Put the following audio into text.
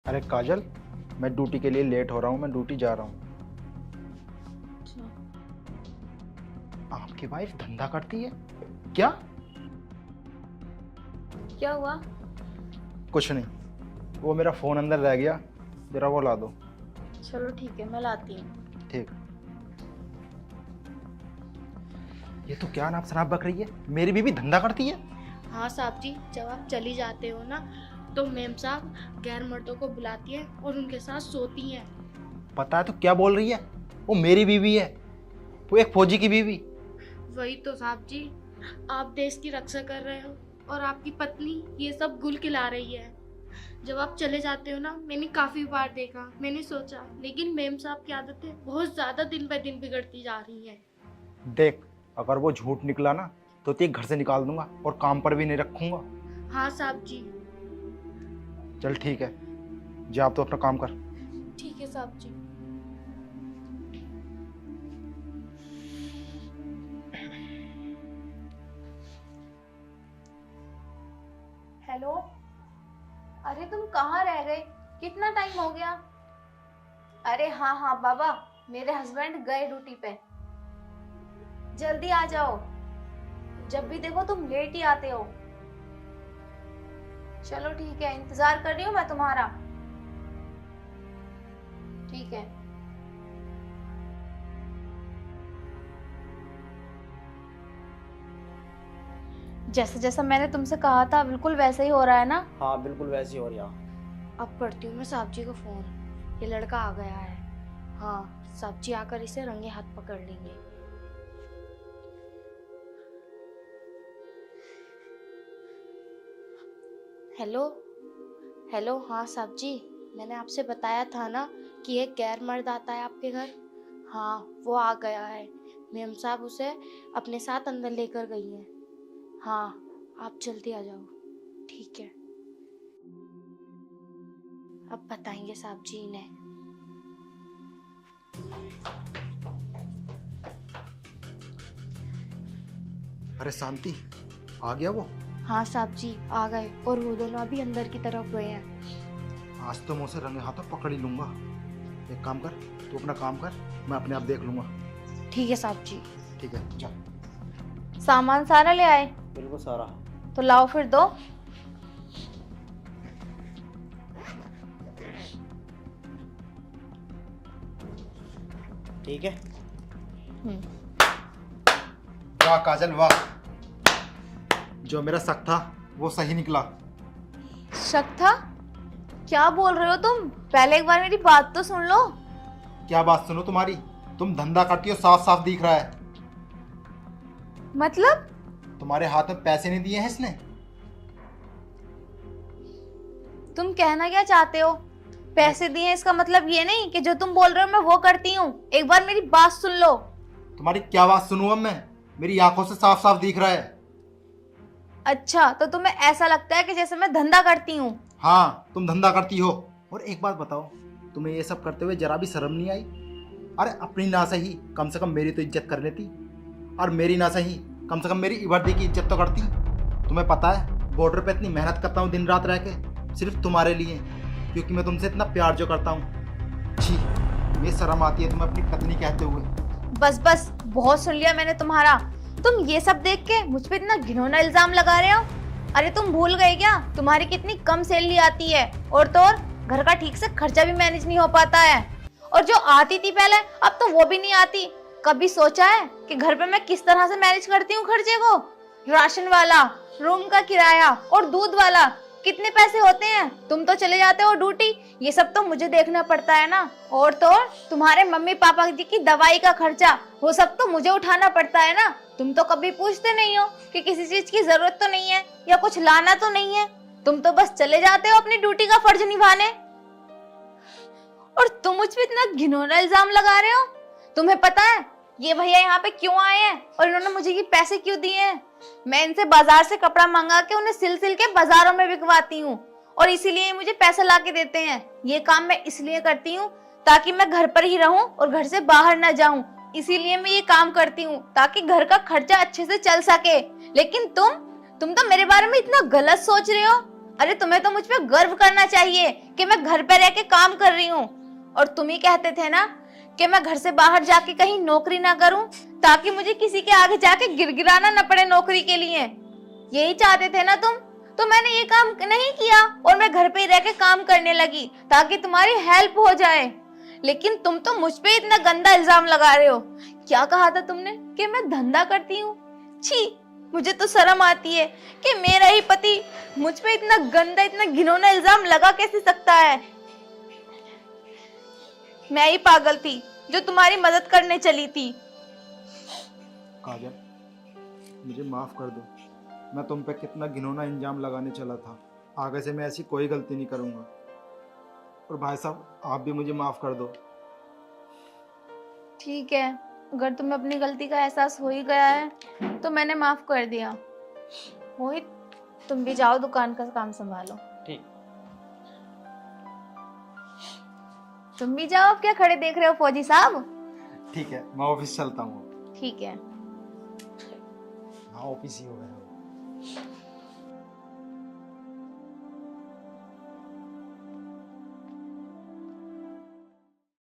अरे काजल, मैं ड्यूटी के लिए लेट हो रहा हूँ, मैं ड्यूटी जा रहा हूँ। अच्छा। आपकी वाइफ धंधा करती है क्या? क्या हुआ? कुछ नहीं, वो मेरा फोन अंदर रह गया, जरा वो ला दो। चलो ठीक है, मैं लाती हूँ। ठीक। ये तो क्या नाप शराब बक रही है, मेरी बीवी धंधा करती है। हाँ साहब जी, जब आप चली जाते हो ना तो मेम साहब गैर मर्दों को बुलाती हैं और उनके साथ सोती हैं। पता है तो क्या बोल रही है, वो मेरी बीवी है, वो एक फौजी की बीवी। वही तो साहब जी, आप देश की रक्षा कर रहे हो और आपकी पत्नी ये सब गुल खिला रही है। जब आप चले जाते हो ना, मैंने काफी बार देखा, मैंने सोचा, लेकिन मेम साहब की आदतें बहुत ज्यादा दिन ब दिन बिगड़ती जा रही हैं। देख, अगर वो झूठ निकला ना तो तेरे घर से निकाल दूंगा और काम पर भी नहीं रखूंगा। हाँ साहब जी। चल ठीक है, जा आप तो अपना काम कर। ठीक है साहब जी। हेलो, अरे तुम कहाँ रह गए? कितना टाइम हो गया? अरे हाँ हाँ बाबा, मेरे हस्बैंड गए ड्यूटी पे। जल्दी आ जाओ, जब भी देखो तुम लेट ही आते हो। चलो ठीक है, इंतजार कर रही हूँ मैं तुम्हारा। ठीक है। जैसा जैसा मैंने तुमसे कहा था बिल्कुल वैसा ही हो रहा है ना? हाँ बिल्कुल वैसी हो रही है। अब करती हूँ मैं साहब जी को फोन। ये लड़का आ गया है। हाँ, साहब जी आकर इसे रंगे हाथ पकड़ लेंगे। हेलो हेलो, हाँ साहब जी, मैंने आपसे बताया था ना कि एक गैर मर्द आता है आपके घर। हाँ, वो आ गया है। मेम साहब उसे अपने साथ अंदर लेकर गई हैं। हाँ, आप जल्दी आ जाओ। ठीक है। अब बताएंगे साहब जी इन्हें। अरे शांति, आ गया वो? हाँ साहब जी आ गए और वो दोनों अभी अंदर की तरफ गए हैं। आज तो मैं उसे रंगे हाथों पकड़ ही लूंगा। एक काम कर, तू अपना काम कर, मैं अपने आप देख लूंगा। ठीक है साहब जी। ठीक है, जा। सामान सारा ले आए? बिल्कुल सारा। तो लाओ फिर दो। ठीक है। वाह काजल वाह, जो मेरा शक था वो सही निकला। शक था? क्या बोल रहे हो तुम? पहले एक बार मेरी बात तो सुन लो। क्या बात सुनो तुम्हारी, तुम धंधा करती हो, साफ साफ दिख रहा है। मतलब? तुम्हारे हाथ में पैसे नहीं दिए हैं इसने? तुम कहना क्या चाहते हो? पैसे दिए इसका मतलब ये नहीं कि जो तुम बोल रहे हो मैं वो करती हूँ। एक बार मेरी बात सुन लो। तुम्हारी क्या बात सुनूं अब मैं? मेरी आंखों से साफ साफ दिख रहा है। अच्छा, तो तुम्हें ऐसा लगता है कि जैसे मैं धंधा करती हूँ? हाँ, तुम धंधा करती हो। और एक बात बताओ, तुम्हें ये सब करते हुए जरा भी शर्म नहीं आई? अरे अपनी ना सही, कम से कम मेरी तो इज्जत कर लेती, और मेरी ना सही, कम से कम मेरी वर्दी की इज्जत तो करती। तुम्हें पता है बॉर्डर पे इतनी मेहनत करता हूँ दिन रात रह के, सिर्फ तुम्हारे लिए, क्योंकि मैं तुमसे इतना प्यार जो करता हूँ। छी, ये शर्म आती है तुम्हें अपनी पत्नी कहते हुए। बस बस, बहुत सुन लिया मैंने तुम्हारा। तुम ये सब देख के मुझ पे इतना घिनौना इल्जाम लगा रहे हो। अरे तुम भूल गए क्या तुम्हारी कितनी कम सैलरी आती है, और तो और घर का ठीक से खर्चा भी मैनेज नहीं हो पाता है। और जो आती थी पहले, अब तो वो भी नहीं आती। कभी सोचा है कि घर पे मैं किस तरह से मैनेज करती हूँ खर्चे को? राशन वाला, रूम का किराया और दूध वाला, कितने पैसे होते हैं। तुम तो चले जाते हो ड्यूटी, ये सब तो मुझे देखना पड़ता है ना। और तो और तुम्हारे मम्मी पापा जी की दवाई का खर्चा, वो सब तो मुझे उठाना पड़ता है ना। तुम तो कभी पूछते नहीं हो कि किसी चीज की जरूरत तो नहीं है या कुछ लाना तो नहीं है। तुम तो बस चले जाते हो अपनी ड्यूटी का फर्ज निभाने। और तुम मुझ पे इतना घिनौना इल्जाम लगा रहे हो। तुम्हें पता है ये भैया यहाँ पे क्यों आए हैं और इन्होंने मुझे ये पैसे क्यों दिए हैं? मैं इनसे बाजार से कपड़ा मंगा के उन्हें सिल सिल के बाजारों में बिकवाती हूँ, और इसीलिए मुझे पैसे ला के देते हैं। ये काम मैं इसलिए करती हूँ ताकि मैं घर पर ही रहूं और घर से बाहर ना जाऊं। इसीलिए मैं ये काम करती हूँ ताकि घर का खर्चा अच्छे से चल सके। लेकिन तुम तो मेरे बारे में इतना गलत सोच रहे हो। अरे तुम्हें तो मुझ पे गर्व करना चाहिए कि मैं घर पे रह के काम कर रही हूँ। और तुम ही कहते थे ना कि मैं घर से बाहर जाके कहीं नौकरी ना करूं ताकि मुझे किसी के आगे जाके गिड़गिड़ाना न पड़े नौकरी के लिए। यही चाहते थे ना तुम, तो मैंने ये काम नहीं किया और मैं घर पे ही रह के काम करने लगी ताकि तुम्हारी हेल्प हो जाए। लेकिन तुम तो मुझ पे इतना गंदा इल्जाम लगा रहे हो। क्या कहा था तुमने कि मैं धंधा करती हूँ? छी, मुझे तो शर्म आती है कि मेरा ही पति मुझ पे इतना गंदा, इतना घिनौना इल्जाम लगा कैसे सकता है। मैं ही पागल थी जो तुम्हारी मदद करने चली थी। काजल, मुझे माफ कर दो। मैं तुम पे कितना घिनौना इल्जाम लगाने चला था। आगे से मैं ऐसी कोई गलती नहीं करूंगा। और भाई साहब, आप भी मुझे माफ कर दो। ठीक है, अगर तुम्हें अपनी गलती का एहसास हो ही गया है तो मैंने माफ कर दिया। मोहित, तुम भी जाओ दुकान का काम संभालो। ठीक। तुम भी जाओ, अब क्या खड़े देख रहे हो फौजी साहब? ठीक है, मैं ऑफिस चलता हूँ। ठीक है। हाँ, ऑफिस ही हो गया।